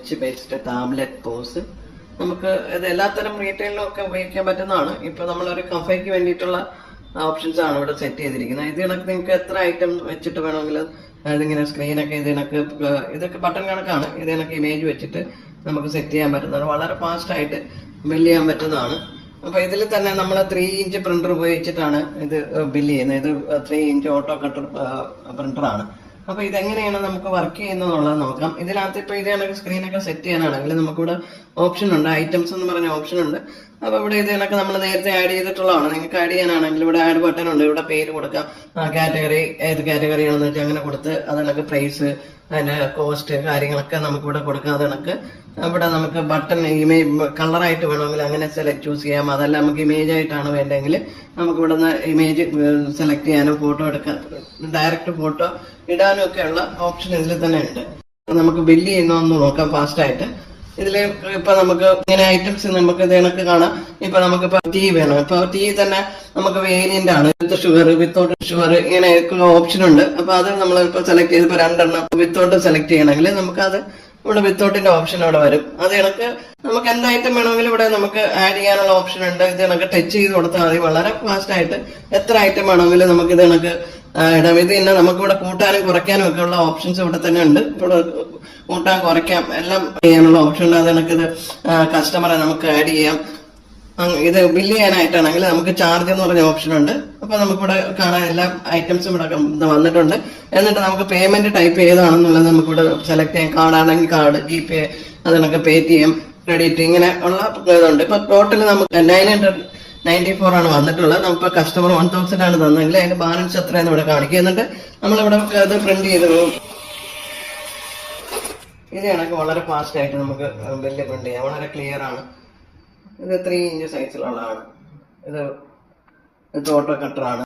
Sketch paste, tablet, pose. നമുക്ക് ഇത് എല്ലാത്തരം റീറ്റെയിലും ഒക്കെ ഉപയോഗിക്കാൻ പറ്റുന്നതാണ്. ഇപ്പൊ നമ്മളൊരു കഫേക്ക് വേണ്ടിയിട്ടുള്ള ഓപ്ഷൻസ് ആണ് ഇവിടെ സെറ്റ് ചെയ്തിരിക്കുന്നത്. ഇത് കണക്ക് നിങ്ങൾക്ക് എത്ര ഐറ്റം വെച്ചിട്ട് വേണമെങ്കിലും ഇതിങ്ങനെ സ്ക്രീനൊക്കെ ഇത് കണക്ക് ഇതൊക്കെ ബട്ടൺ കണക്കാണ്. ഇത് കണക്ക് ഇമേജ് വെച്ചിട്ട് നമുക്ക് സെറ്റ് ചെയ്യാൻ പറ്റുന്നതാണ്. വളരെ ഫാസ്റ്റായിട്ട് ബില്ല് ചെയ്യാൻ പറ്റുന്നതാണ്. അപ്പൊ ഇതിൽ തന്നെ നമ്മൾ 3 ഇഞ്ച് പ്രിന്റർ ഉപയോഗിച്ചിട്ടാണ് ഇത് ബില്ല് ചെയ്യുന്നത്. ഇത് 3 ഇഞ്ച് ഓട്ടോ കട്ടർ പ്രിന്ററാണ്. അപ്പൊ ഇതെങ്ങനെയാണ് നമുക്ക് വർക്ക് ചെയ്യുന്നതെന്നുള്ളത് നോക്കാം. ഇതിനകത്ത് ഇപ്പൊ ഇത് കണക്ക് സ്ക്രീനൊക്കെ സെറ്റ് ചെയ്യാനാണെങ്കിൽ നമുക്കിവിടെ ഓപ്ഷൻ ഉണ്ട്, ഐറ്റംസ് എന്ന് പറഞ്ഞ ഓപ്ഷൻ ഉണ്ട്. അപ്പൊ ഇവിടെ ഇത് കണക്ക് നമ്മൾ നേരത്തെ ആഡ് ചെയ്തിട്ടുള്ളതാണ്. നിങ്ങൾക്ക് ആഡ് ചെയ്യാനാണെങ്കിൽ ഇവിടെ ആഡ് ബട്ടൺ ഉണ്ട്. ഇവിടെ പേര് കൊടുക്കാം, കാറ്റഗറി ഏത് കാറ്റഗറിയാണെന്ന് വെച്ചാൽ അങ്ങനെ കൊടുത്ത് അത് കണക്ക് പ്രൈസ്, അതിന്റെ കോസ്റ്റ് കാര്യങ്ങളൊക്കെ നമുക്ക് ഇവിടെ കൊടുക്കാം. അത് കണക്ക് ഇവിടെ നമുക്ക് ബട്ടൺ ഇമേജ് കളറായിട്ട് വേണമെങ്കിൽ അങ്ങനെ ചൂസ് ചെയ്യാം. അതല്ല നമുക്ക് ഇമേജ് ആയിട്ടാണ് വേണ്ടെങ്കിൽ നമുക്ക് ഇവിടെ നിന്ന് ഇമേജ് സെലക്ട് ചെയ്യാനോ ഫോട്ടോ എടുക്കാൻ, ഡയറക്റ്റ് ഫോട്ടോ ഇടാനും ഒക്കെയുള്ള ഓപ്ഷൻ ഇതിൽ തന്നെ ഉണ്ട്. നമുക്ക് ബില്ല് ചെയ്യുന്നൊന്ന് നോക്കാം ഫാസ്റ്റായിട്ട്. ഇതില് ഇപ്പൊ നമുക്ക് ഇങ്ങനെ ഐറ്റംസ് നമുക്ക് ഇത് കണക്ക് കാണാം. ഇപ്പൊ നമുക്കിപ്പോ ടീ വേണം. ഇപ്പൊ ടീ തന്നെ നമുക്ക് വേരിയന്റ് ആണ്, വിത്ത് ഷുഗർ, വിത്തൗട്ട് ഷുഗർ, ഇങ്ങനെ ഓപ്ഷൻ ഉണ്ട്. അപ്പൊ അത് നമ്മൾ ഇപ്പൊ സെലക്ട് ചെയ്ത് ഇപ്പൊ 2 എണ്ണം വിത്തൗട്ട് സെലക്ട് ചെയ്യണമെങ്കിൽ നമുക്കത് ഇവിടെ വിത്തൗട്ടിന്റെ ഓപ്ഷൻ അവിടെ വരും. അത് കണക്ക് നമുക്ക് എന്ത് ഐറ്റം വേണമെങ്കിലും ഇവിടെ നമുക്ക് ആഡ് ചെയ്യാനുള്ള ഓപ്ഷൻ ഉണ്ട്. ഇത് കണക്ക് ടച്ച് ചെയ്ത് കൊടുത്താൽ മതി. വളരെ ഫാസ്റ്റ് ആയിട്ട് എത്ര ഐറ്റം വേണമെങ്കിലും നമുക്ക് ഇത് കണക്ക് ഇടാം. ഇത് തന്നെ നമുക്കിവിടെ കൂട്ടാനും കുറയ്ക്കാനും ഒക്കെ ഉള്ള ഓപ്ഷൻസ് ഇവിടെ തന്നെ ഉണ്ട്. ഇവിടെ കൂട്ടാൻ കുറയ്ക്കാം എല്ലാം ചെയ്യാനുള്ള ഓപ്ഷൻ ഉണ്ട്. അത് കണക്കിത് കസ്റ്റമറെ നമുക്ക് ആഡ് ചെയ്യാം. ഇത് ബില്ല് ചെയ്യാനായിട്ടാണെങ്കിൽ നമുക്ക് ചാർജ് എന്ന് പറഞ്ഞ ഓപ്ഷൻ ഉണ്ട്. അപ്പൊ നമുക്കിവിടെ കാണാൻ എല്ലാ ഐറ്റംസും ഇവിടെ വന്നിട്ടുണ്ട്. എന്നിട്ട് നമുക്ക് പേയ്മെന്റ് ടൈപ്പ് ഏതാണെന്നുള്ളത് നമുക്കിവിടെ സെലക്ട് ചെയ്യാം. കാർഡാണെങ്കിൽ കാർഡ്, ജിപേ, അതിനൊക്കെ പേടിഎം, ക്രെഡിറ്റ്, ഇങ്ങനെ ഉള്ള ഇതുണ്ട്. ഇപ്പൊ ടോട്ടൽ നമുക്ക് 994 ആണ് വന്നിട്ടുള്ളത്. നമുക്ക് കസ്റ്റമർ 1000 ആണ് തന്നെങ്കിൽ അതിന്റെ ബാലൻസ് എത്രയെന്ന് ഇവിടെ കാണിക്കുക. എന്നിട്ട് നമ്മളിവിടെ ഇത് പ്രിന്റ് ചെയ്ത് ഇത് കണക്ക് വളരെ ഫാസ്റ്റ് ആയിട്ട് നമുക്ക് ബില്ല് പ്രിന്റ് ചെയ്യാം. വളരെ ക്ലിയർ ആണ്. ഇത് 3 ഇഞ്ച് സൈസിലുള്ളതാണ്. ഇത് ഓട്ടോ കട്ടറാണ്.